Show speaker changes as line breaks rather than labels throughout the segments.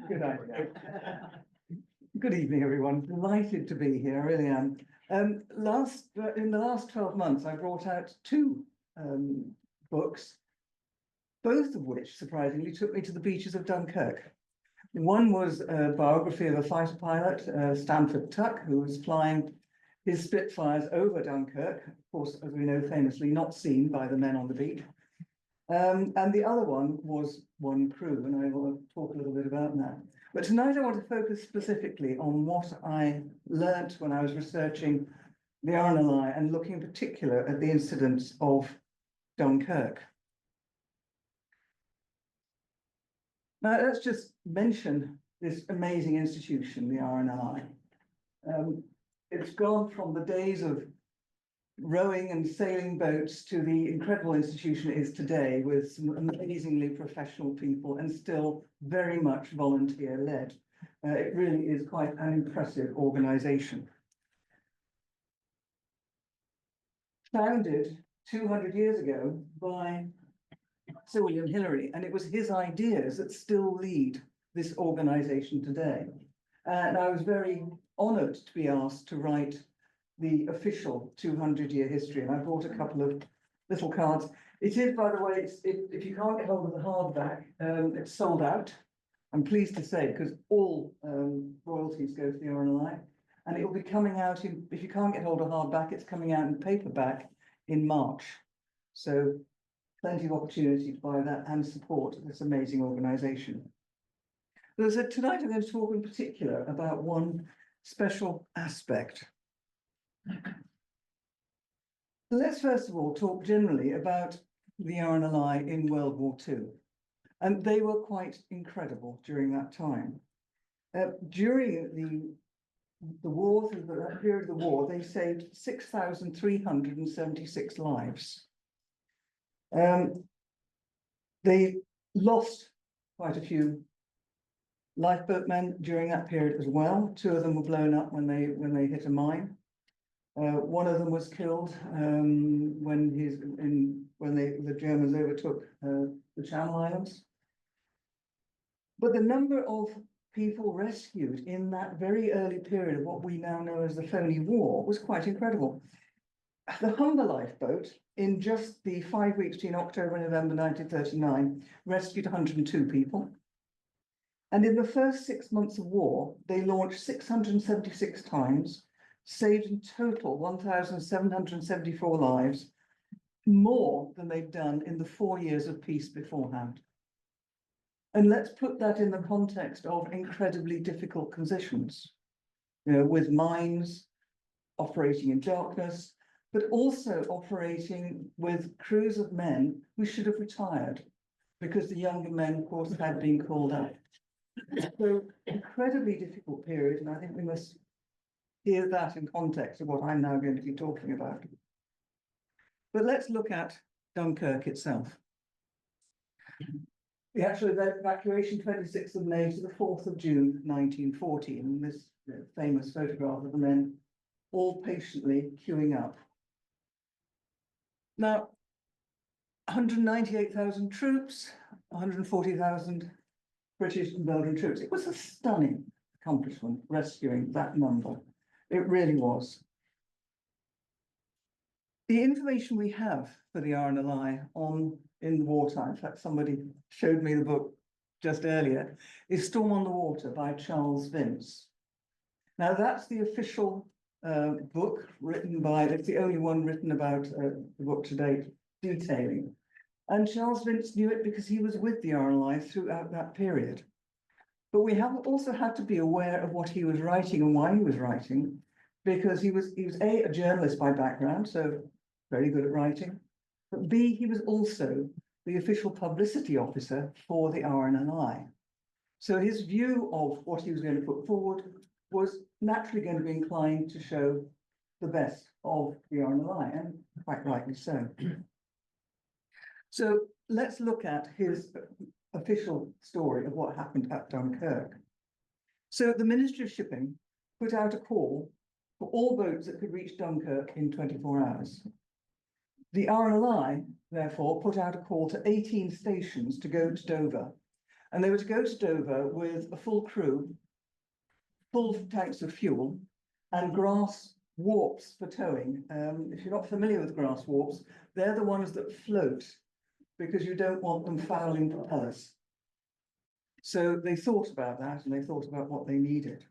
Good idea. Good evening, everyone. Delighted to be here. I really am. In the last 12 months, I brought out two books, both of which surprisingly took me to the beaches of Dunkirk. One was a biography of a fighter pilot, Stanford Tuck, who was flying his Spitfires over Dunkirk, of course, as we know, famously not seen by the men on the beach. And the other one was One Crew, and I will talk a little bit about that. But tonight I want to focus specifically on what I learnt when I was researching the RNLI and looking in particular at the incidents of Dunkirk. Now, let's just mention this amazing institution, the RNLI. It's gone from the days of rowing and sailing boats to the incredible institution it is today, with some amazingly professional people and still very much volunteer-led. It really is quite an impressive organization. Founded 200 years ago by Sir William Hillary, and it was his ideas that still lead this organization today. And I was very honored to be asked to write the official 200-year history, and I brought a couple of little cards. It is, by the way, if you can't get hold of the hardback, it's sold out. I'm pleased to say, because all royalties go to the RNLI, and it will be coming out if you can't get hold of hardback, it's coming out in paperback in March. So plenty of opportunity to buy that and support this amazing organization. So tonight I'm going to talk in particular about one special aspect. Let's first of all talk generally about the RNLI in World War II. And they were quite incredible during that time. During the war, through that period of the war, they saved 6,376 lives. They lost quite a few lifeboat men during that period as well. Two of them were blown up when they hit a mine. One of them was killed when the Germans overtook the Channel Islands. But the number of people rescued in that very early period of what we now know as the phony war was quite incredible. The Humber lifeboat, in just the 5 weeks between October and November 1939, rescued 102 people. And in the first 6 months of war, they launched 676 times, saved in total 1,774 lives, more than they'd done in the 4 years of peace beforehand. And let's put that in the context of incredibly difficult conditions, with mines, operating in darkness, but also operating with crews of men who should have retired because the younger men, of course, had been called up. So incredibly difficult period, and I think we must hear that in context of what I'm now going to be talking about. But let's look at Dunkirk itself. The actual evacuation, 26th of May to the 4th of June, 1940, and this famous photograph of the men all patiently queuing up. Now, 198,000 troops, 140,000 British and Belgian troops. It was a stunning accomplishment, rescuing that number. It really was. The information we have for the RNLI in wartime, in fact, somebody showed me the book just earlier, is Storm on the Water by Charles Vince. Now, that's the official book written by, it's the only one written about the book to date, detailing. And Charles Vince knew it because he was with the RNLI throughout that period. But we have also had to be aware of what he was writing and why he was writing, because he was a journalist by background, so very good at writing, but B, he was also the official publicity officer for the RNLI. So his view of what he was going to put forward was naturally going to be inclined to show the best of the RNLI, and quite rightly so. So let's look at his official story of what happened at Dunkirk. So the Ministry of Shipping put out a call for all boats that could reach Dunkirk in 24 hours. The RNLI, therefore, put out a call to 18 stations to go to Dover And they were to go to Dover with a full crew, full tanks of fuel, and grass warps for towing. If you're not familiar with grass warps, they're the ones that float because you don't want them fouling propellers. So they thought about that, and they thought about what they needed.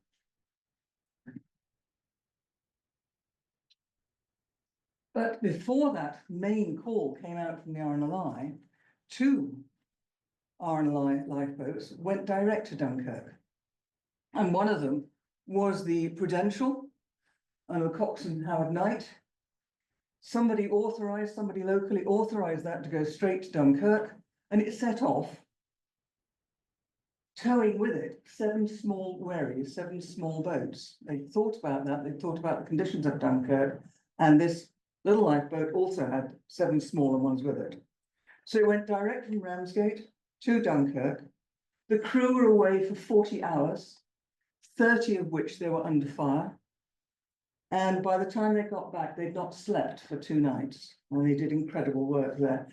But before that main call came out from the RNLI, 2 RNLI lifeboats went direct to Dunkirk. And one of them was the Prudential, and the coxswain Howard Knight. Somebody locally authorized that to go straight to Dunkirk, and it set off, towing with it 7 small wherries, 7 small boats. They thought about that, they thought about the conditions of Dunkirk, and this little lifeboat also had 7 smaller ones with it. So it went direct from Ramsgate to Dunkirk. The crew were away for 40 hours, 30 of which they were under fire. And by the time they got back, they'd not slept for 2 nights, and they did incredible work there,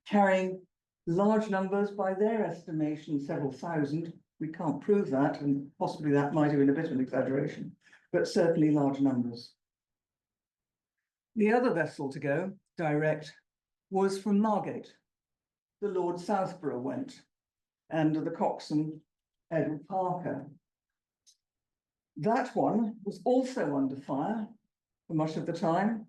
carrying large numbers, by their estimation, several thousand. We can't prove that, and possibly that might have been a bit of an exaggeration, but certainly large numbers. The other vessel to go direct was from Margate. The Lord Southborough went, and the coxswain Edward Parker. That one was also under fire for much of the time,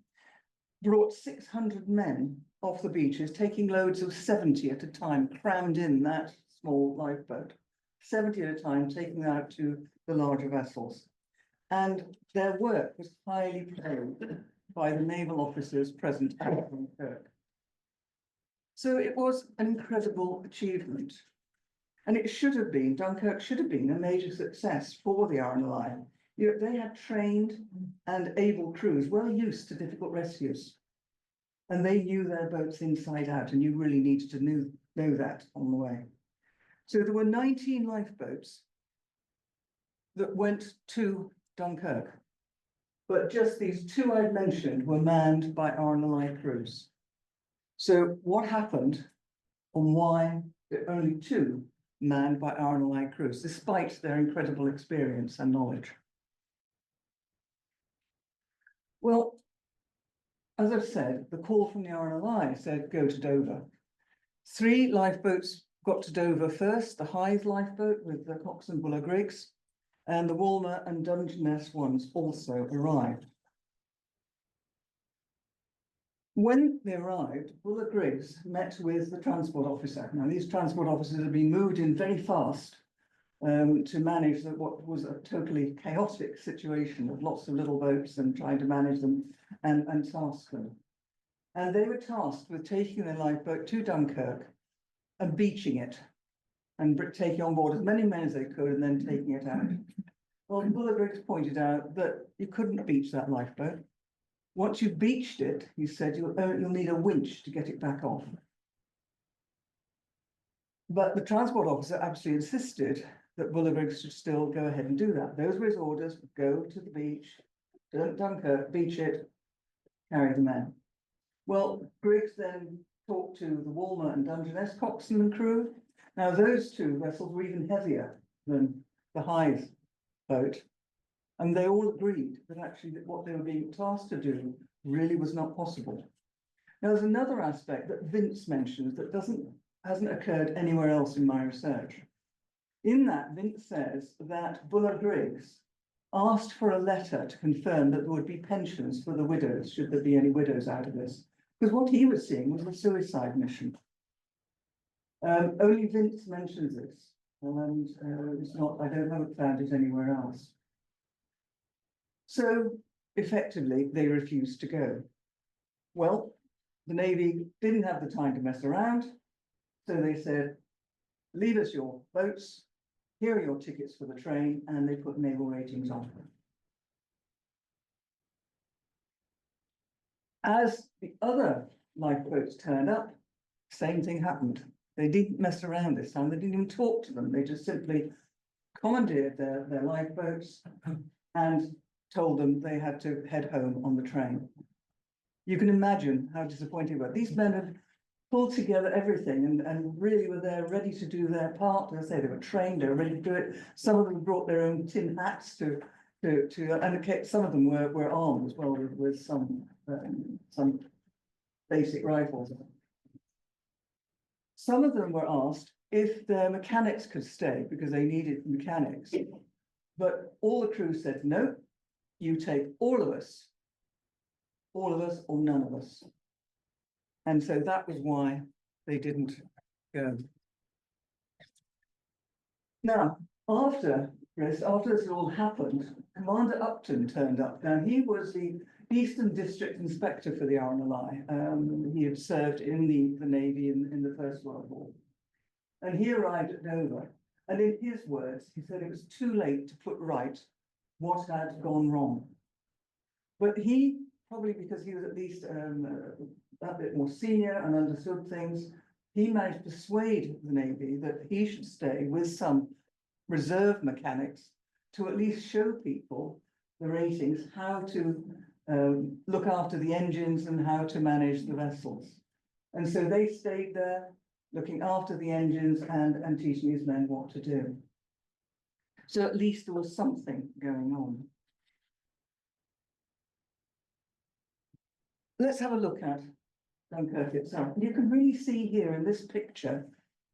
brought 600 men off the beaches, taking loads of 70 at a time, crammed in that small lifeboat, 70 at a time, taking them out to the larger vessels. And their work was highly praised by the naval officers present at Dunkirk. So it was an incredible achievement. And it should have been, Dunkirk should have been a major success for the RNLI. You know, they had trained and able crews, well used to difficult rescues. And they knew their boats inside out, and you really needed to know that on the way. So there were 19 lifeboats that went to Dunkirk. But just these 2 I've mentioned were manned by RNLI crews. So what happened and why only 2 manned by RNLI crews, despite their incredible experience and knowledge? Well, as I've said, the call from the RNLI said, go to Dover. 3 lifeboats got to Dover first, the Hythe lifeboat with the coxswain Buller Griggs, and the Walmer and Dungeness ones also arrived. When they arrived, Buller Griggs met with the transport officer. Now, these transport officers had been moved in very fast to manage what was a totally chaotic situation of lots of little boats and trying to manage them and task them. And they were tasked with taking the lifeboat to Dunkirk and beaching it and taking on board as many men as they could and then taking it out. Well, Buller Griggs pointed out that you couldn't beach that lifeboat. Once you've beached it, he said, you'll need a winch to get it back off. But the transport officer absolutely insisted that Buller Griggs should still go ahead and do that. Those were his orders: go to the beach, Dunkirk, beach it, carry the men. Well, Griggs then talked to the Walmer and Dungeness coxswain and crew. Now, those 2 vessels were even heavier than the Hythe boat, and they all agreed that actually what they were being tasked to do really was not possible. Now, there's another aspect that Vince mentions that hasn't occurred anywhere else in my research. In that, Vince says that Buller Griggs asked for a letter to confirm that there would be pensions for the widows, should there be any widows out of this, because what he was seeing was a suicide mission. Only Vince mentions this, and I haven't found it anywhere else. So effectively, they refused to go. Well, the Navy didn't have the time to mess around, so they said, leave us your boats, here are your tickets for the train, and they put naval ratings on them. As the other lifeboats turned up, same thing happened. They didn't mess around this time, they didn't even talk to them, they just simply commandeered their lifeboats and told them they had to head home on the train. You can imagine how disappointing they were. These men had pulled together everything and really were there ready to do their part. As I say, they were trained, they were ready to do it. Some of them brought their own tin hats and some of them were armed as well with some basic rifles. Some of them were asked if their mechanics could stay because they needed mechanics. But all the crew said, no, you take all of us or none of us. And so that was why they didn't go. Now, after this all happened, Commander Upton turned up. Now, he was the Eastern District Inspector for the RNLI. He had served in the Navy in the First World War. And he arrived at Dover. And in his words, he said it was too late to put right what had gone wrong. But he, probably because he was at least a bit more senior and understood things, he managed to persuade the Navy that he should stay with some reserve mechanics to at least show people, the ratings, how to look after the engines and how to manage the vessels. And so they stayed there, looking after the engines and teaching his men what to do. So at least there was something going on. Let's have a look at Dunkirk itself. You can really see here in this picture,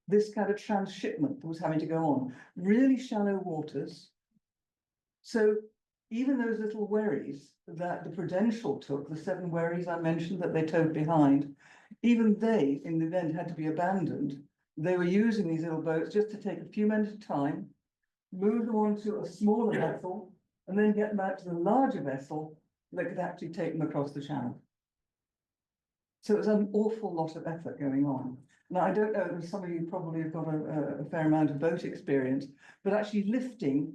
this kind of transshipment that was having to go on. Really shallow waters. So even those little wherries that the Prudential took, the 7 wherries I mentioned that they towed behind, even they, in the event, had to be abandoned. They were using these little boats just to take a few men at a time, move them onto a smaller vessel, and then get them out to the larger vessel that could actually take them across the channel. So it was an awful lot of effort going on. Now, I don't know, some of you probably have got a fair amount of boat experience, but actually lifting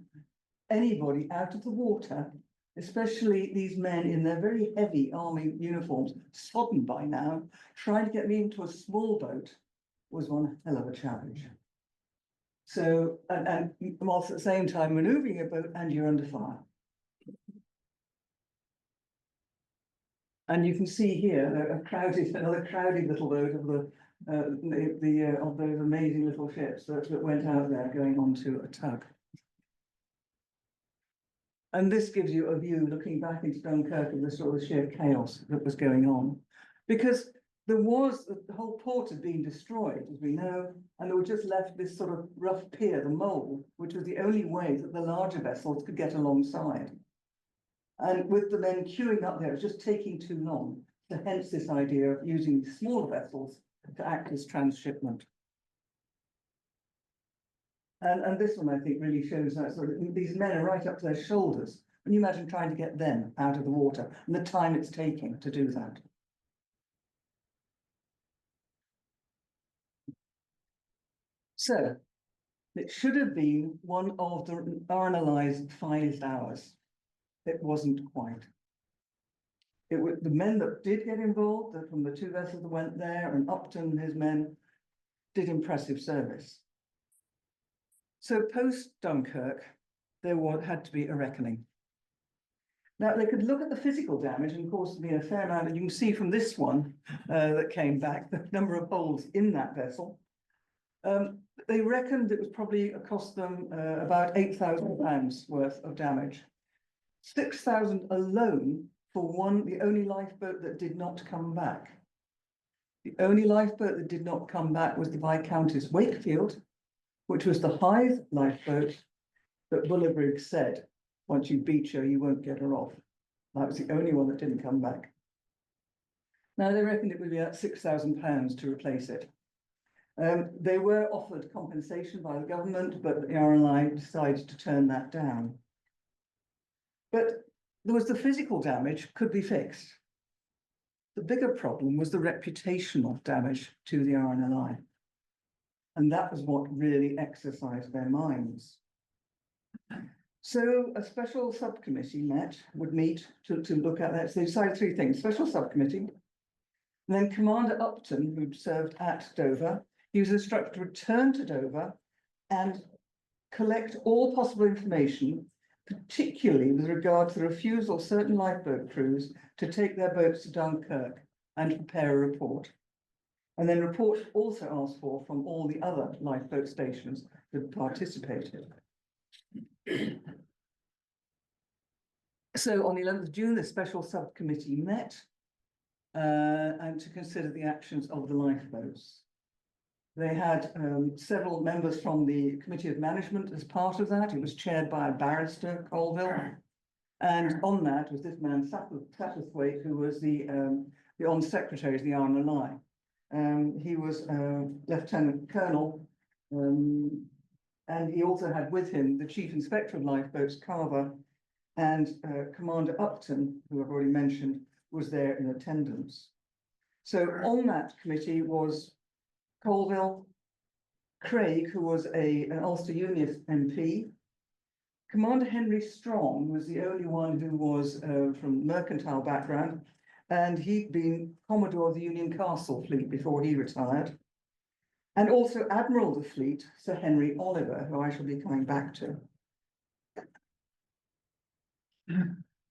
anybody out of the water, especially these men in their very heavy army uniforms, sodden by now, trying to get me into a small boat was one hell of a challenge. So, and whilst at the same time maneuvering a boat and you're under fire. And you can see here another crowded little boat of of those amazing little ships that went out there going onto a tug. And this gives you a view, looking back into Dunkirk, of the sort of sheer chaos that was going on. Because the whole port had been destroyed, as we know, and there was just left this sort of rough pier, the mole, which was the only way that the larger vessels could get alongside. And with the men queuing up there, it was just taking too long. So hence this idea of using smaller vessels to act as transshipment. And this one, I think, really shows that sort of, these men are right up to their shoulders. Can you imagine trying to get them out of the water and the time it's taking to do that? So it should have been one of the RNLI's finest hours. It wasn't quite. It was the men that did get involved, from the 2 vessels that went there, and Upton and his men did impressive service. So post Dunkirk, there had to be a reckoning. Now they could look at the physical damage, and of course there'd been a fair amount, and you can see from this one that came back, the number of holes in that vessel. They reckoned it was probably cost them about £8,000 worth of damage. 6,000 alone for the only lifeboat that did not come back. The only lifeboat that did not come back was the Viscountess Wakefield, which was the Hythe lifeboat that Bullerbriggs said, once you beach her, you won't get her off. That was the only one that didn't come back. Now, they reckoned it would be about £6,000 to replace it. They were offered compensation by the government, but the RNLI decided to turn that down. But there was the physical damage could be fixed. The bigger problem was the reputational damage to the RNLI. And that was what really exercised their minds. So a special subcommittee would meet to look at that. So they decided 3 things: special subcommittee, and then Commander Upton, who'd served at Dover, he was instructed to return to Dover and collect all possible information, particularly with regard to the refusal of certain lifeboat crews to take their boats to Dunkirk and prepare a report. And then reports also asked for from all the other lifeboat stations that participated. So on the 11th of June, the special subcommittee met and to consider the actions of the lifeboats. They had several members from the Committee of Management as part of that. It was chaired by a barrister, Colville. And on that was this man, Satterthwaite, who was the On Secretary of the RNLI. He was Lieutenant Colonel, and he also had with him the Chief Inspector of Lifeboats, Carver, and Commander Upton, who I've already mentioned, was there in attendance. So on that committee was Colville, Craig, who was an Ulster Unionist MP, Commander Henry Strong was the only one who was from mercantile background, and he'd been Commodore of the Union Castle fleet before he retired, and also Admiral of the fleet, Sir Henry Oliver, who I shall be coming back to.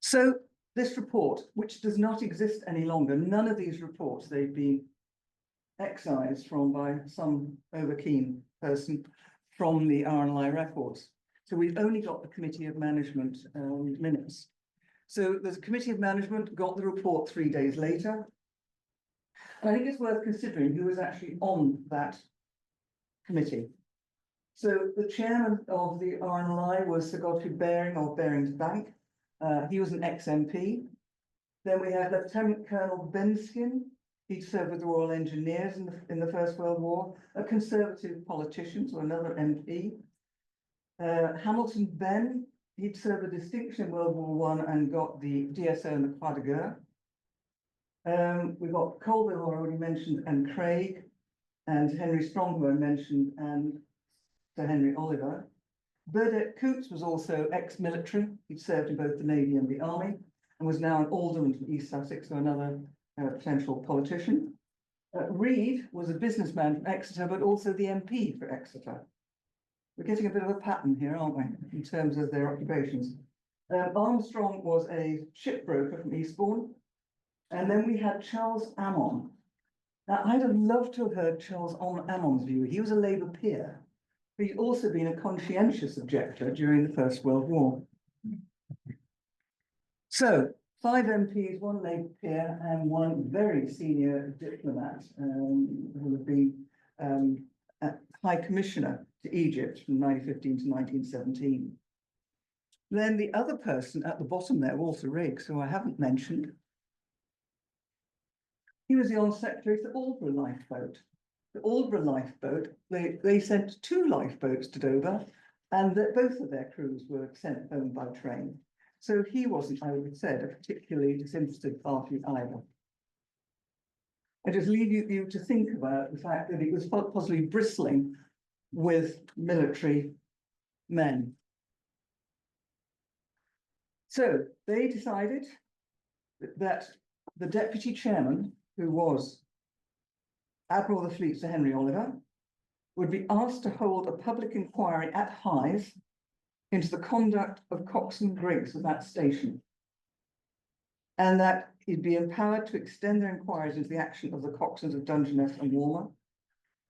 So this report, which does not exist any longer, none of these reports, they've been excised from by some overkeen person from the RNLI records. So we've only got the Committee of Management minutes. So there's a Committee of Management got the report 3 days later. And I think it's worth considering who was actually on that committee. So the chairman of the RNLI was Sir Godfrey Baring of Baring's Bank. He was an ex-MP. Then we had Lieutenant Colonel Benskin. He'd served with the Royal Engineers in the First World War, a Conservative politician, so another MP. Hamilton Ben, he'd served a distinction in World War I and got the DSO in the Croix de Guerre. We've got Colville, who I already mentioned, and Craig, and Henry Strong, who I mentioned, and Sir Henry Oliver. Burdett Coutts was also ex-military. He'd served in both the Navy and the Army, and was now an alderman from East Sussex, so another potential politician. Reed was a businessman from Exeter, but also the MP for Exeter. We're getting a bit of a pattern here, aren't we, in terms of their occupations. Armstrong was a shipbroker from Eastbourne. And then we had Charles Ammon. Now, I'd have loved to have heard Charles Ammon's view. He was a Labour peer, but he'd also been a conscientious objector during the First World War. So, 5 MPs, 1 Labour peer, and 1 very senior diplomat who had been High Commissioner to Egypt from 1915 to 1917. Then the other person at the bottom there, Walter Riggs, who I haven't mentioned, he was the on-secretary to the Aldborough lifeboat. The Aldborough lifeboat, they sent 2 lifeboats to Dover, and both of their crews were sent home by train. So he wasn't, I would have said, a particularly disinterested party either. I just leave you to think about the fact that it was possibly bristling with military men. So they decided that the deputy chairman, who was Admiral of the Fleet Sir Henry Oliver, would be asked to hold a public inquiry at Hythe into the conduct of coxswain Griggs of that station, and that he'd be empowered to extend their inquiries into the action of the coxswains of Dungeness and Walmer,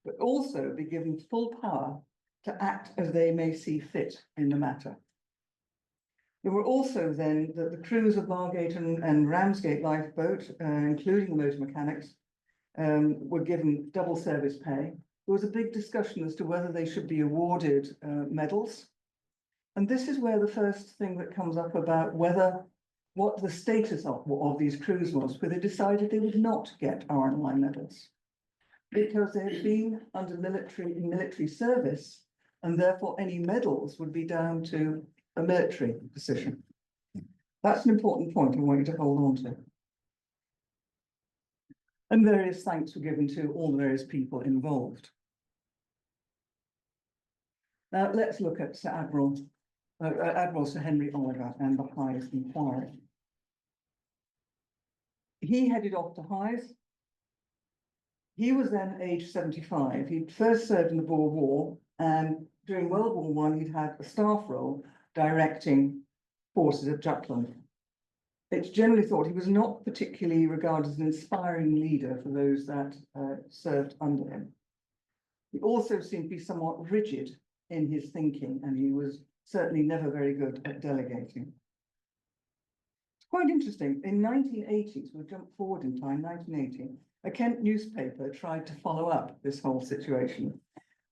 but also be given full power to act as they may see fit in the matter. There were also then the crews of Margate and Ramsgate lifeboat, including the motor mechanics, were given double service pay. There was a big discussion as to whether they should be awarded medals. And this is where the first thing that comes up about what the status of these crews was, where they decided they would not get RNLI medals because they had been under military service, and therefore any medals would be down to a military decision. That's an important point I want you to hold on to. And various thanks were given to all the various people involved. Now let's look at Admiral Sir Henry Oliver and the Hythe inquiry. He headed off to Hythe. He was then aged 75. He'd first served in the Boer War, and during World War I, he'd had a staff role directing forces at Jutland. it's generally thought he was not particularly regarded as an inspiring leader for those that served under him. He also seemed to be somewhat rigid in his thinking, and he was certainly never very good at delegating. It's quite interesting. In 1980s, we'll jump forward in time, 1980, a Kent newspaper tried to follow up this whole situation.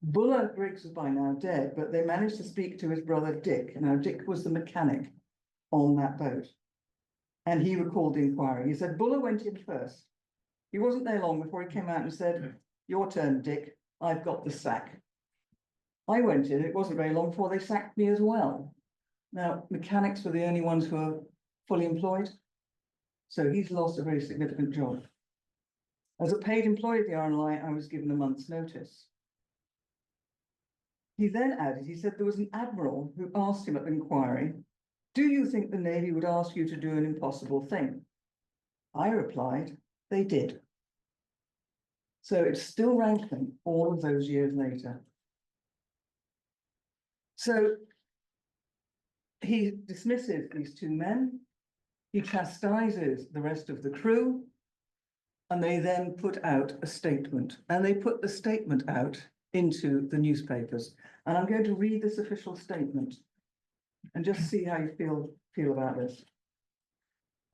Buller Briggs was by now dead, but they managed to speak to his brother Dick. Now, Dick was the mechanic on that boat. And he recalled the inquiry. He said, Buller went in first. He wasn't there long before he came out and said, your turn, Dick. I've got the sack. I went in. It wasn't very long before they sacked me as well. Now, mechanics were the only ones who were fully employed. So he's lost a very significant job. As a paid employee at the RNLI, I was given a month's notice. He then added, he said there was an admiral who asked him at the inquiry, do you think the Navy would ask you to do an impossible thing? I replied, they did. So it's still rankling all of those years later. So he dismisses these two men, he chastises the rest of the crew, and they then put out a statement. And they put the statement out into the newspapers. And I'm going to read this official statement and just see how you feel about this.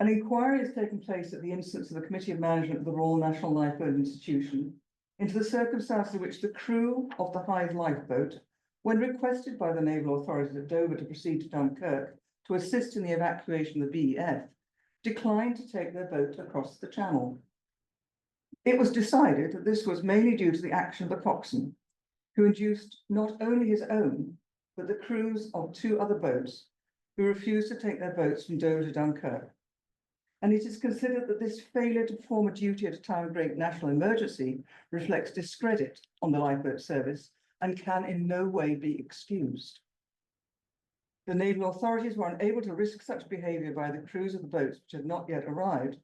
An inquiry has taken place at the instance of the Committee of Management of the Royal National Lifeboat Institution into the circumstances in which the crew of the Hythe lifeboat, when requested by the naval authorities at Dover to proceed to Dunkirk to assist in the evacuation of the BEF, declined to take their boat across the channel. It was decided that this was mainly due to the action of the coxswain, who induced not only his own, but the crews of two other boats who refused to take their boats from Dover to Dunkirk. And it is considered that this failure to perform a duty at a time of great national emergency reflects discredit on the lifeboat service and can in no way be excused. The naval authorities were unable to risk such behaviour by the crews of the boats which had not yet arrived,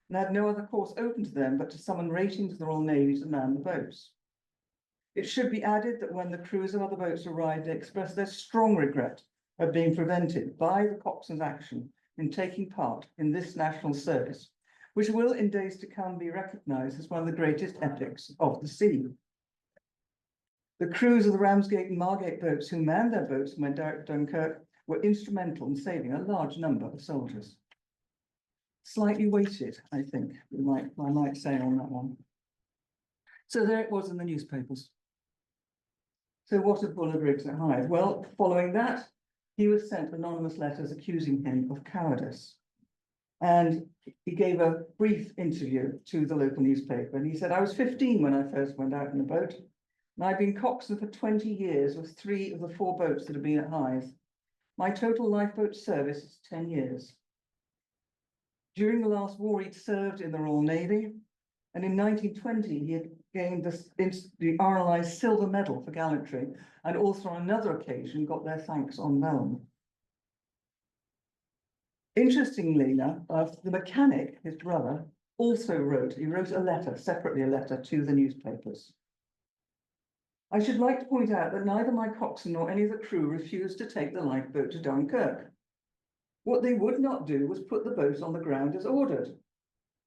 and had no other course open to them but to summon ratings of the Royal Navy to man the boats. It should be added that when the crews of other boats arrived, they expressed their strong regret of being prevented by the coxswain's action in taking part in this national service, which will in days to come be recognised as one of the greatest epics of the sea. The crews of the Ramsgate and Margate boats who manned their boats and went direct to Dunkirk were instrumental in saving a large number of soldiers. Slightly weighted, I think, I might say on that one. So there it was in the newspapers. So what of Buller Briggs at Hythe? Well, following that, he was sent anonymous letters accusing him of cowardice. And he gave a brief interview to the local newspaper. And he said, I was 15 when I first went out in a boat. And I've been coxswain for 20 years with 3 of the 4 boats that have been at Hythe. My total lifeboat service is 10 years. During the last war, he'd served in the Royal Navy. And in 1920, he had gained the RNLI Silver Medal for gallantry, and also on another occasion got their thanks on vellum. Interestingly enough, the mechanic, his brother, also wrote a letter, separately a letter to the newspapers. I should like to point out that neither my coxswain nor any of the crew refused to take the lifeboat to Dunkirk. What they would not do was put the boat on the ground as ordered,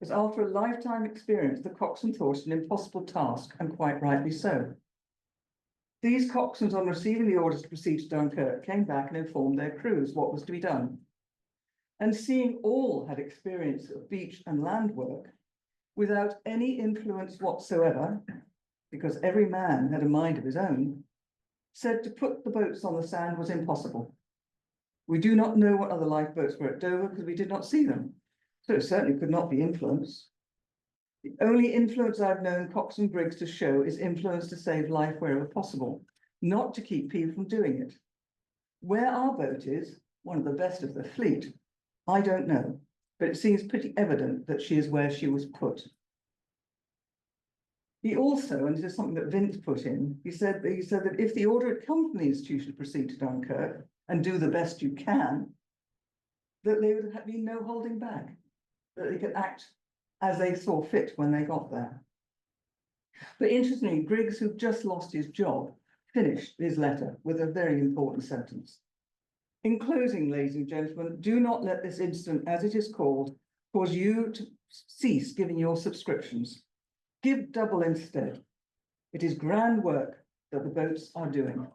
as after a lifetime experience, the coxswain thought it an impossible task, and quite rightly so. These coxswains, on receiving the orders to proceed to Dunkirk, came back and informed their crews what was to be done. And seeing all had experience of beach and land work, without any influence whatsoever, because every man had a mind of his own, said to put the boats on the sand was impossible. We do not know what other lifeboats were at Dover because we did not see them. So it certainly could not be influence. The only influence I've known coxswain Briggs to show is influence to save life wherever possible, not to keep people from doing it. Where our boat is, one of the best of the fleet, I don't know, but it seems pretty evident that she is where she was put. He also, and this is something that Vince put in, he said that if the order had come from the institution to proceed to Dunkirk and do the best you can, that there would have been no holding back, that they could act as they saw fit when they got there. But interestingly, Briggs, who just lost his job, finished his letter with a very important sentence. In closing, ladies and gentlemen, do not let this incident, as it is called, cause you to cease giving your subscriptions. Give double instead. It is grand work that the boats are doing.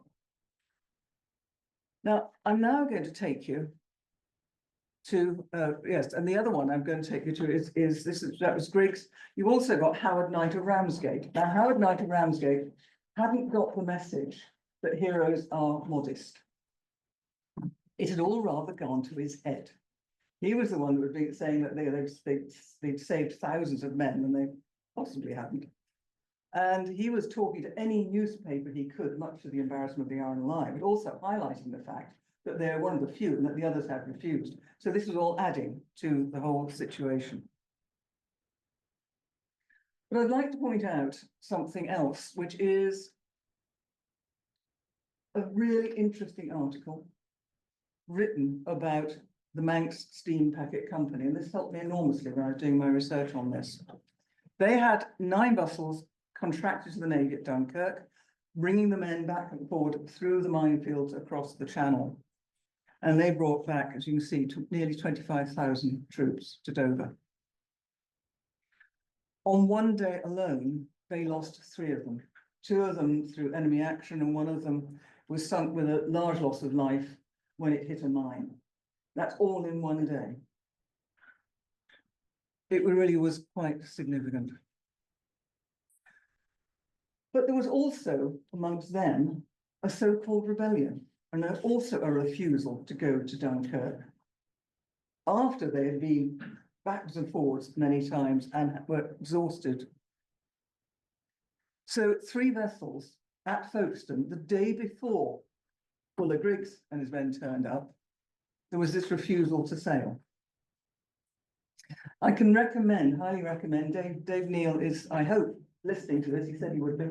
Now, I'm now going to take you to, yes, and the other one I'm going to take you to that was Griggs. You've also got Howard Knight of Ramsgate. Now, Howard Knight of Ramsgate hadn't got the message that heroes are modest. It had all rather gone to his head. He was the one that was saying that they'd saved thousands of men when they possibly hadn't. And he was talking to any newspaper he could, much to the embarrassment of the RNLI, but also highlighting the fact that they're one of the few and that the others have refused. So this was all adding to the whole situation. But I'd like to point out something else, which is a really interesting article written about the Manx Steam Packet Company, and this helped me enormously when I was doing my research on this. They had 9 vessels contracted to the Navy at Dunkirk, bringing the men back and forward through the minefields across the Channel. And they brought back, as you can see, nearly 25,000 troops to Dover. On one day alone, they lost 3 of them. 2 of them through enemy action, and 1 of them was sunk with a large loss of life when it hit a mine. That's all in one day. It really was quite significant. But there was also amongst them a so-called rebellion, and also a refusal to go to Dunkirk after they had been backwards and forwards many times and were exhausted. So 3 vessels at Folkestone the day before Fuller Griggs and his men turned up, there was this refusal to sail. I can highly recommend, Dave Neal is, I hope, listening to this. He said he would be.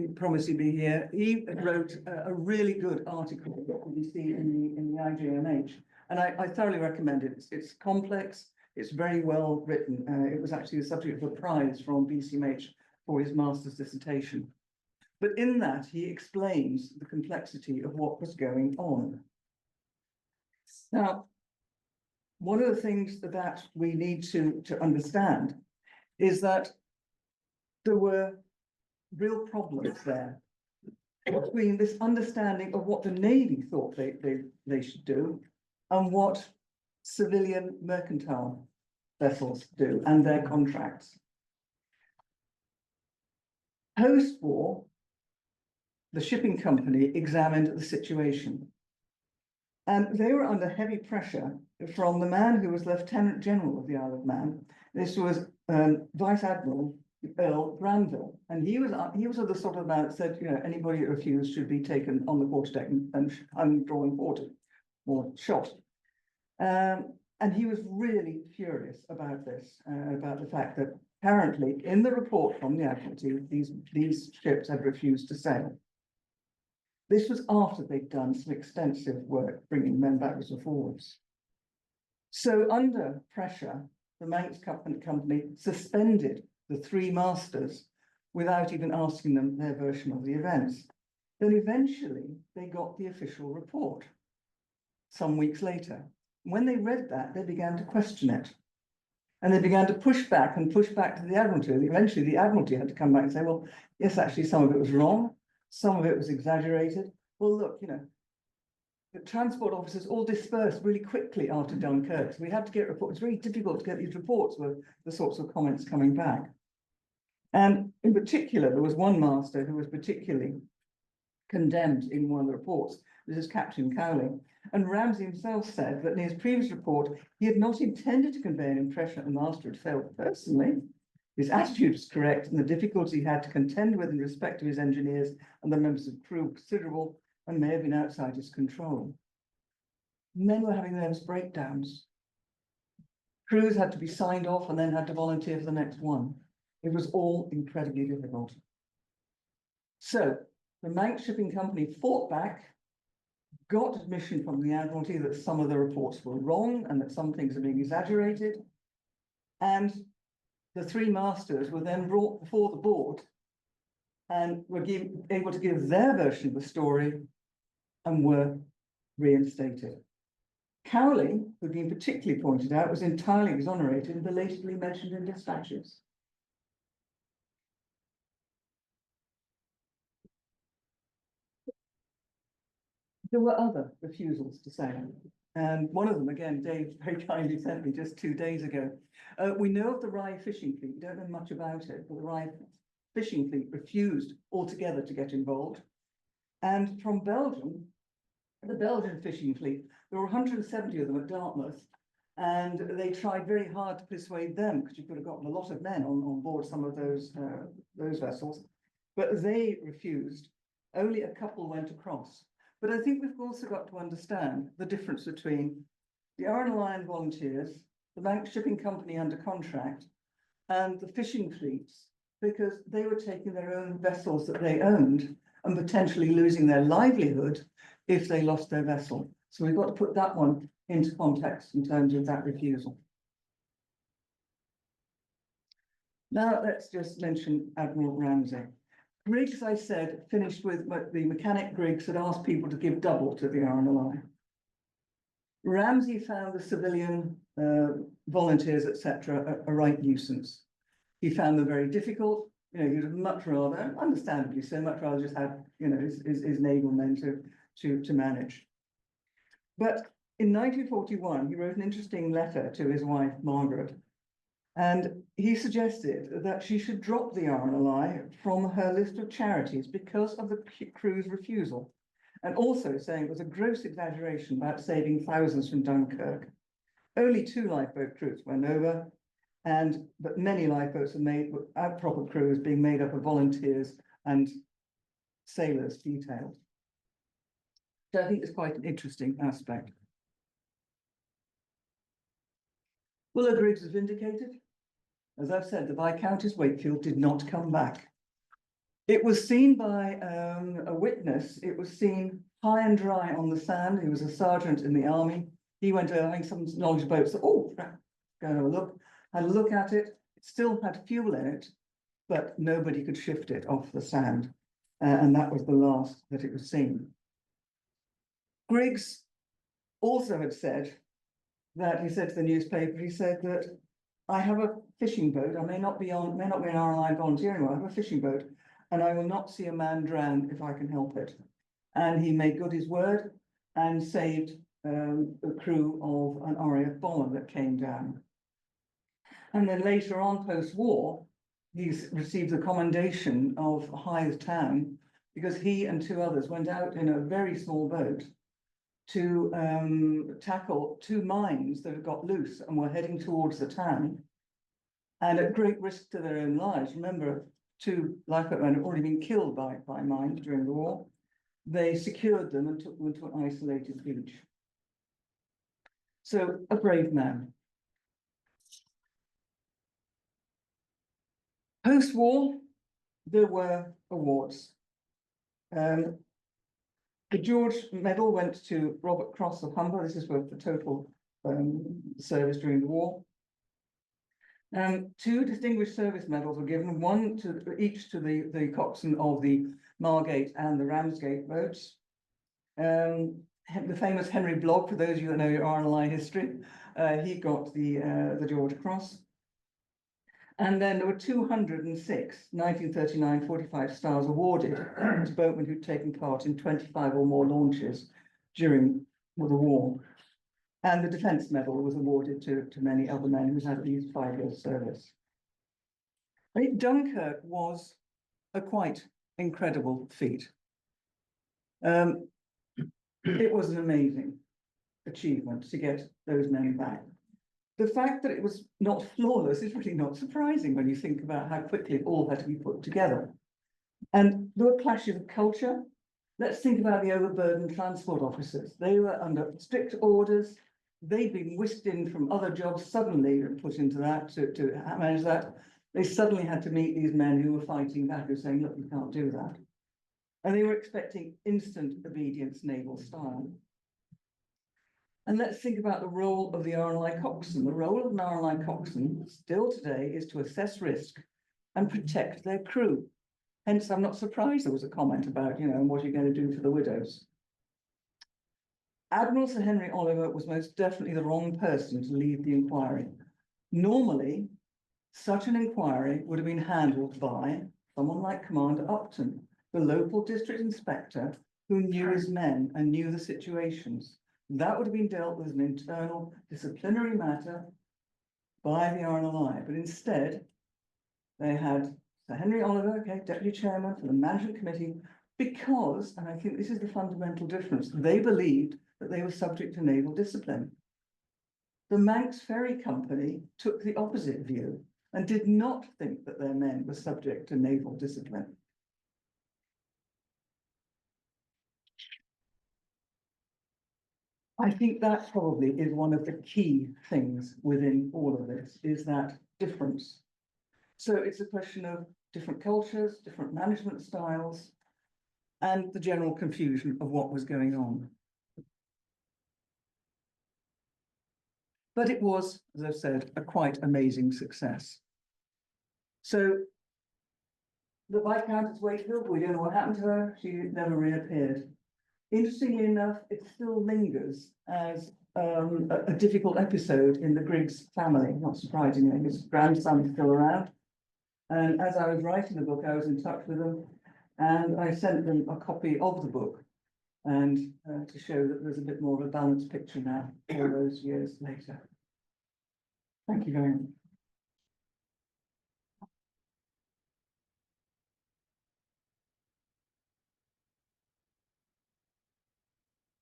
He promised he'd be here. He wrote a really good article that you see in the IJMH, and I thoroughly recommend it. It's complex, it's very well written. It was actually the subject of a prize from BCMH for his master's dissertation. But in that, he explains the complexity of what was going on. Now, one of the things that we need to understand is that there were real problems there between this understanding of what the Navy thought they should do and what civilian mercantile vessels do and their contracts. Post-war, the shipping company examined the situation, and they were under heavy pressure from the man who was Lieutenant General of the Isle of Man. This was Vice Admiral Earl Granville, and he was of the sort of man that said, you know, anybody that refused should be taken on the quarterdeck and drawn and quartered or shot. And he was really furious about this, about the fact that apparently in the report from the Admiralty, these ships had refused to sail. This was after they'd done some extensive work bringing men backwards and forwards. So under pressure, the Manx Company suspended the 3 masters without even asking them their version of the events. Then eventually they got the official report some weeks later. When they read that, they began to question it. And they began to push back to the Admiralty. And eventually the Admiralty had to come back and say, well, yes, actually some of it was wrong. Some of it was exaggerated. Well, look, you know, the transport officers all dispersed really quickly after Dunkirk. So we had to get reports. It's very difficult to get these reports with the sorts of comments coming back. And in particular, there was one master who was particularly condemned in one of the reports. This is Captain Cowley. And Ramsay himself said that in his previous report, he had not intended to convey an impression that the master had failed personally. His attitude was correct, and the difficulty he had to contend with in respect to his engineers and the members of the crew were considerable and may have been outside his control. Men were having nervous breakdowns. Crews had to be signed off and then had to volunteer for the next one. It was all incredibly difficult. So the Manx Shipping Company fought back, got admission from the Admiralty that some of the reports were wrong and that some things are being exaggerated. And the 3 masters were then brought before the board and were able to give their version of the story and were reinstated. Cowley, who'd been particularly pointed out, was entirely exonerated and belatedly mentioned in dispatches. There were other refusals to sail, and one of them, again, Dave very kindly sent me just 2 days ago. We know of the Rye fishing fleet. We don't know much about it, but the Rye fishing fleet refused altogether to get involved. And from Belgium, the Belgian fishing fleet, there were 170 of them at Dartmouth, and they tried very hard to persuade them, because you could have gotten a lot of men on board some of those vessels, but they refused. Only a couple went across. But I think we've also got to understand the difference between the RNLI and volunteers, the Bank Shipping Company under contract, and the fishing fleets, because they were taking their own vessels that they owned and potentially losing their livelihood if they lost their vessel. So we've got to put that one into context in terms of that refusal. Now let's just mention Admiral Ramsay. Griggs, I said, finished with the mechanic Griggs had asked people to give double to the RNLI. Ramsay found the civilian volunteers, etc., a right nuisance. He found them very difficult. You know, he would much rather, understandably so, much rather just have, you know, his naval men to manage. But in 1941, he wrote an interesting letter to his wife, Margaret, and he suggested that she should drop the RNLI from her list of charities because of the crew's refusal, and also saying it was a gross exaggeration about saving thousands from Dunkirk. Only 2 lifeboat crews went over, but many lifeboats are made without proper crews, being made up of volunteers and sailors detailed. So I think it's quite an interesting aspect. Willa Griggs was vindicated. As I've said, the Viscountess Wakefield did not come back. It was seen by a witness. It was seen high and dry on the sand. He was a sergeant in the army. He went over, having some knowledge of boats. Oh, go and have a look. Had a look at it. It still had fuel in it, but nobody could shift it off the sand. And that was the last that it was seen. Griggs also had said that, he said to the newspaper, he said that I have a fishing boat. I may not be an RNLI volunteer anymore. I have a fishing boat, and I will not see a man drown if I can help it. And he made good his word and saved the crew of an RAF bomber that came down. And then later on, post-war, he's received the commendation of Hythe Town because he and 2 others went out in a very small boat to tackle 2 mines that had got loose and were heading towards the town. And at great risk to their own lives, remember, 2 lifeboatmen had already been killed by mines during the war. They secured them and took them to an isolated beach. So a brave man. Post-war, there were awards. The George Medal went to Robert Cross of Humber. This is for the total service during the war. 2 distinguished service medals were given, one to each to the coxswain of the Margate and the Ramsgate boats. The famous Henry Blogg, for those of you that know your RNLI history, he got the George Cross. And then there were 206 1939 45 stars awarded to boatmen who'd taken part in 25 or more launches during the war. And the Defence Medal was awarded to many other men who had at least 5 years service. I think Dunkirk was a quite incredible feat. It was an amazing achievement to get those men back. The fact that it was not flawless is really not surprising when you think about how quickly it all had to be put together. And there were clashes of culture. Let's think about the overburdened transport officers. They were under strict orders. They'd been whisked in from other jobs suddenly and put into that to manage that. They suddenly had to meet these men who were fighting back and saying, look, we can't do that. And they were expecting instant obedience naval style. And let's think about the role of the RNLI coxswain. The role of an RNLI coxswain still today is to assess risk and protect their crew. Hence, I'm not surprised there was a comment about, you know, what are you going to do for the widows? Admiral Sir Henry Oliver was most definitely the wrong person to lead the inquiry. Normally, such an inquiry would have been handled by someone like Commander Upton, the local district inspector who knew his men and knew the situations. That would have been dealt with as an internal disciplinary matter by the RNLI, but instead they had Sir Henry Oliver, okay, Deputy Chairman for the Management Committee, because, and I think this is the fundamental difference, they believed that they were subject to naval discipline. The Manx Ferry Company took the opposite view and did not think that their men were subject to naval discipline. I think that probably is one of the key things within all of this, is that difference. So it's a question of different cultures, different management styles, and the general confusion of what was going on. But it was, as I've said, a quite amazing success. So the Viscountess Wakefield, we don't know what happened to her. She never reappeared. Interestingly enough, it still lingers as a difficult episode in the Griggs family, not surprisingly. His grandson is still around. And as I was writing the book, I was in touch with them, and I sent them a copy of the book, and to show that there's a bit more of a balanced picture now, all those years later. Thank you very much.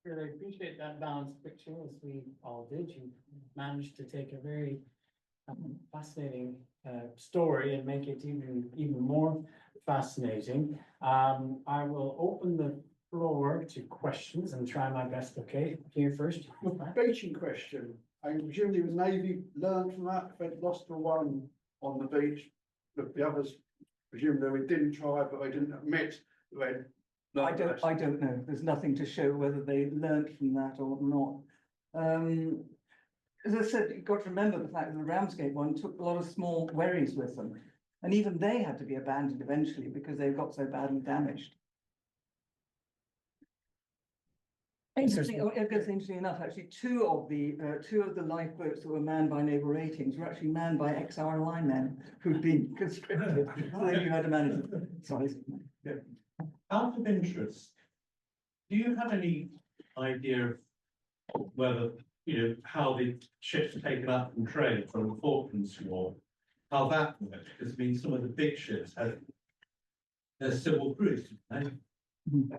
Really appreciate that balanced picture, as we all did. You managed to take a very fascinating story and make it even more fascinating. I will open the floor to questions and try my best. Okay, here first.
Beaching question. I presume the Navy learned from that. If they'd lost the one on the beach, the others presumably they didn't try, but they didn't admit they.
I don't know. There's nothing to show whether they learned from that or not. As I said, you've got to remember the fact that the Ramsgate one took a lot of small wherries with them. And even they had to be abandoned eventually because they got so badly damaged. Interesting enough, actually, two of the lifeboats that were manned by naval ratings were actually manned by ex-RNLI men who'd been conscripted. So they knew how to manage it. Sorry.
Yeah. Out of interest, do you have any idea of whether, how the ships taken up and trade from the Falklands War, how that worked? Because I mean, some of the big ships had their civil crews, didn't they?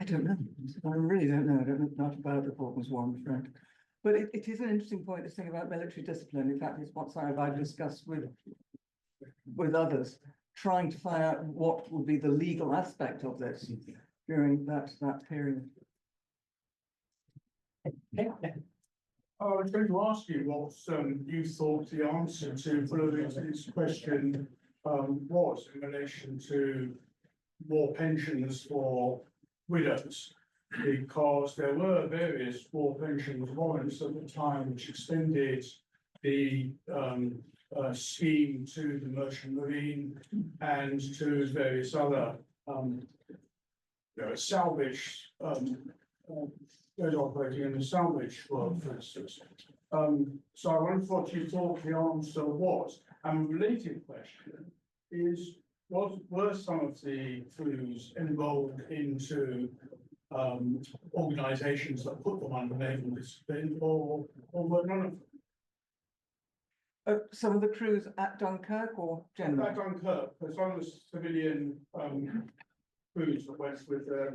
I don't know. I really don't know. I don't know enough about the Falklands War, I'm afraid. But it is an interesting point to think about military discipline. In fact, it's what I've discussed with others, trying to find out what would be the legal aspect of this during that period.
I was going to ask you what you thought the answer to Bullock's question was in relation to war pensions for widows, because there were various war pensions warrants at the time which extended the scheme to the merchant marine and to various other salvage those operating in the salvage world, for instance. So I wondered what you thought the answer was. And a related question is, were some of the crews involved into organisations that put them under naval discipline, or were none of them?
Some of the crews at Dunkirk or generally?
At Dunkirk, because some of the civilian crews that went with their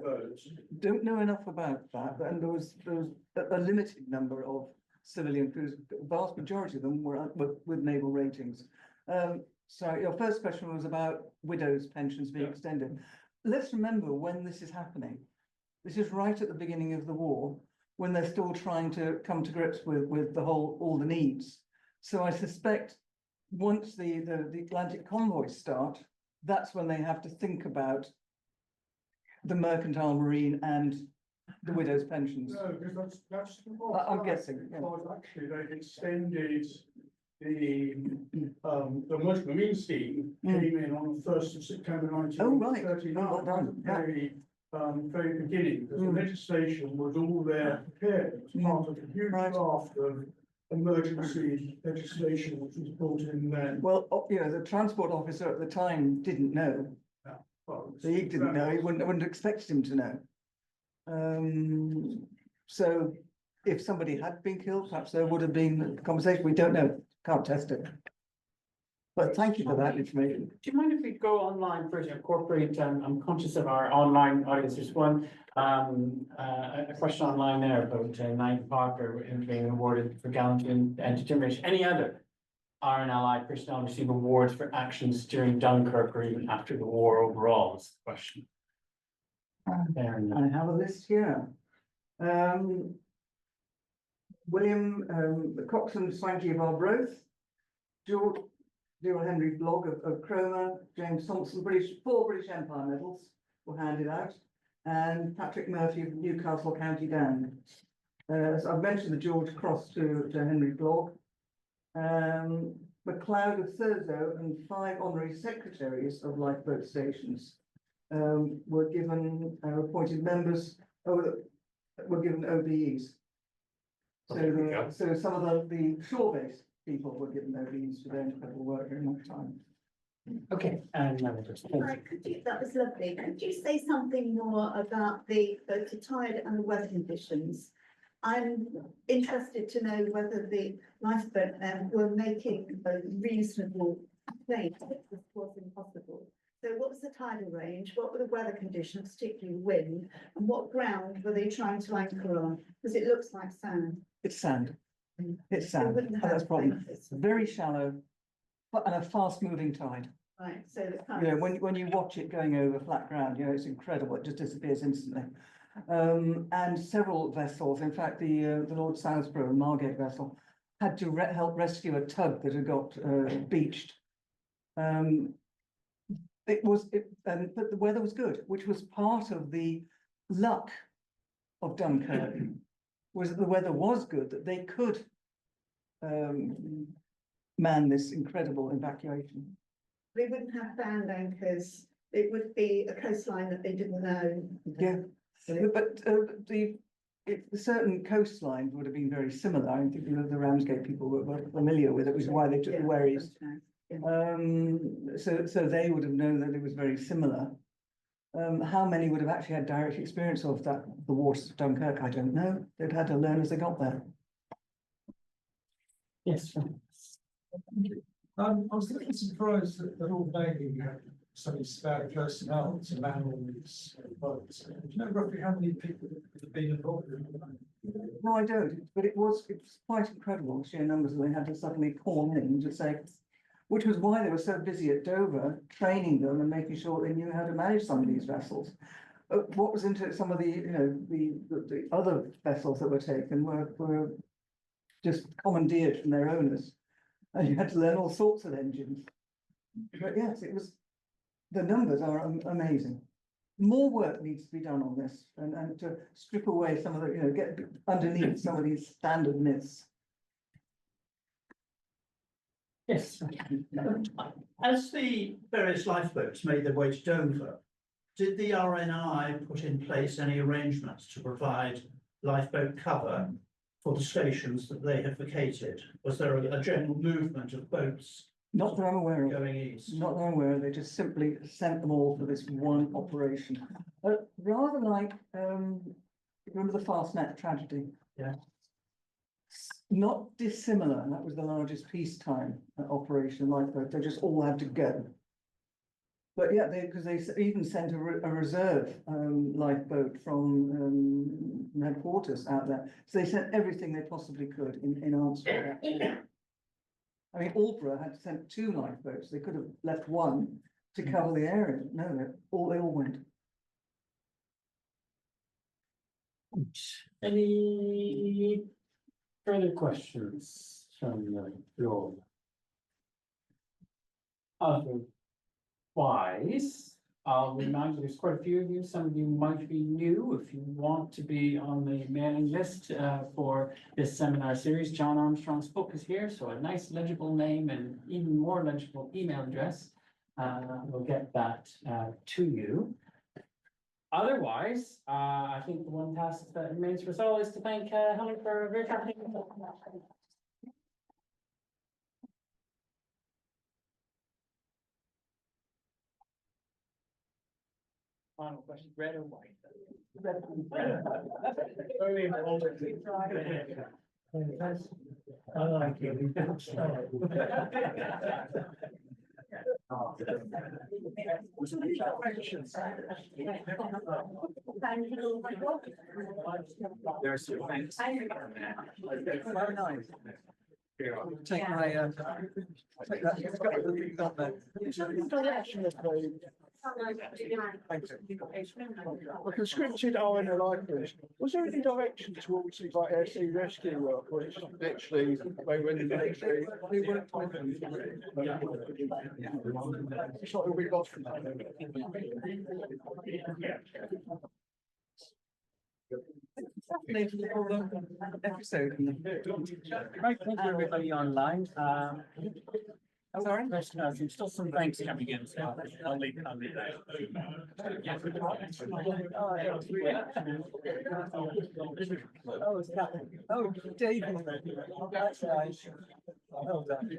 boats.
Don't know enough about that, and there was a limited number of civilian crews. The vast majority of them were with naval ratings. So your first question was about widows' pensions being extended. Let's remember when this is happening. This is right at the beginning of the war, when they're still trying to come to grips with all the needs. So I suspect once the Atlantic convoys start, that's when they have to think about the mercantile marine and the widows' pensions.
No, because that's
I'm guessing. Yeah.
Actually, they extended the merchant marine scheme came in on the 1st of September 1939.
Oh, right. Well done.
very beginning, because the legislation was all there prepared as part of a huge
Right.
raft of emergency legislation which was brought in then.
Well, you know, the transport officer at the time didn't know.
Well,
He didn't know, he wouldn't have expected him to know. So if somebody had been killed, perhaps there would have been a conversation, we don't know, can't test it. But thank you for that information.
Do you mind if we go online first, incorporate, I'm conscious of our online audience, there's one, a question online there about Knight Parker being awarded for gallantry and determination. Any other RNLI personnel receive awards for actions during Dunkirk or even after the war overall, is the question. Fair enough.
I have a list here. William, Coxon Swanky of Arbroath, George Henry Blogg of Cromer, James Thompson, four British Empire medals were handed out, and Patrick Murphy of Newcastle County Down. So I've mentioned the George Cross to Henry Blogg. MacLeod of Thurso and 5 honorary secretaries of lifeboat stations were given appointed members, were given OBEs. So some of the shore-based people were given OBEs for their incredible work during that time.
Okay, and another person.
Right, that was lovely. Could you say something more about both the tide and the weather conditions? I'm interested to know whether the lifeboat men were making a reasonable claim that this was impossible. So what was the tidal range? What were the weather conditions, particularly wind? And what ground were they trying to anchor on? Because it looks like sand.
It's sand. It's
They
sand,
wouldn't
that's
have
the problem.
benefits.
Very shallow, but and a fast-moving tide.
Right, so the kind
You know,
of-
when you watch it going over flat ground, you know, it's incredible. It just disappears instantly. And several vessels, in fact, the Lord Salisbury and Margate vessel had to help rescue a tug that had got beached. But the weather was good, which was part of the luck of Dunkirk. Was that the weather was good, that they could man this incredible evacuation.
They wouldn't have found anchors. It would be a coastline that they didn't know.
Yeah, but certain coastlines would have been very similar. I think the Ramsgate people were familiar with it, which is why they took the wherries. So they would have known that it was very similar. How many would have actually had direct experience of the waters of Dunkirk? I don't know. They'd had to learn as they got there.
Yes.
I was a little surprised that all Navy had so spare personnel to man all these boats. Do you know roughly how many people have been involved in that?
No, I don't, but it's quite incredible, the sheer numbers that they had to suddenly call in and just say, which was why they were so busy at Dover, training them and making sure they knew how to manage some of these vessels. What was into some of the other vessels that were taken were just commandeered from their owners. And you had to learn all sorts of engines. But yes, the numbers are amazing. More work needs to be done on this and to strip away some of the, get underneath some of these standard myths.
Yes.
As the various lifeboats made their way to Dover, did the RNLI put in place any arrangements to provide lifeboat cover for the stations that they had vacated? Was there a general movement of boats
Not that I'm aware of.
going east?
Not that I'm aware of. They just simply sent them all for this one operation. Rather like, remember the Fastnet tragedy?
Yeah.
Not dissimilar. That was the largest peacetime operation lifeboat. They just all had to go. But yeah, because they even sent a reserve lifeboat from headquarters out there. So they sent everything they possibly could in answer to that. I mean, Aldborough had sent 2 lifeboats. They could have left one to cover the area. No, they all went.
Any further questions from the floor? Otherwise, I'll remind you, there's quite a few of you. Some of you might be new. If you want to be on the mailing list for this seminar series, John Armstrong's book is here, so a nice legible name and even more legible email address. We'll get that to you. Otherwise, I think the one task that remains for us all is to thank Helen for a very fascinating. Final question, red or white? I like you.
There's some thanks. Very nice. Take my, take that, it's got everything on there. Thank you.
A conscripted RNLI police, was there any direction towards things like air sea rescue work, or it's literally, they went in literally?
They weren't with them.
It's like we got from that.
Fascinating little episode. Right, thank you everybody online. Sorry?
There's still some thanks coming in, so I'll leave that.
Oh, it's Captain. Oh, David. That's nice. Well done.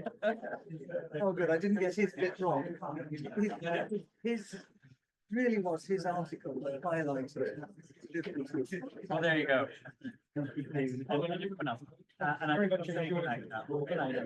Oh, good. I didn't get his bit wrong. His really was his article that highlighted.
Well, there you go. Enough. And I think good night now. Good night.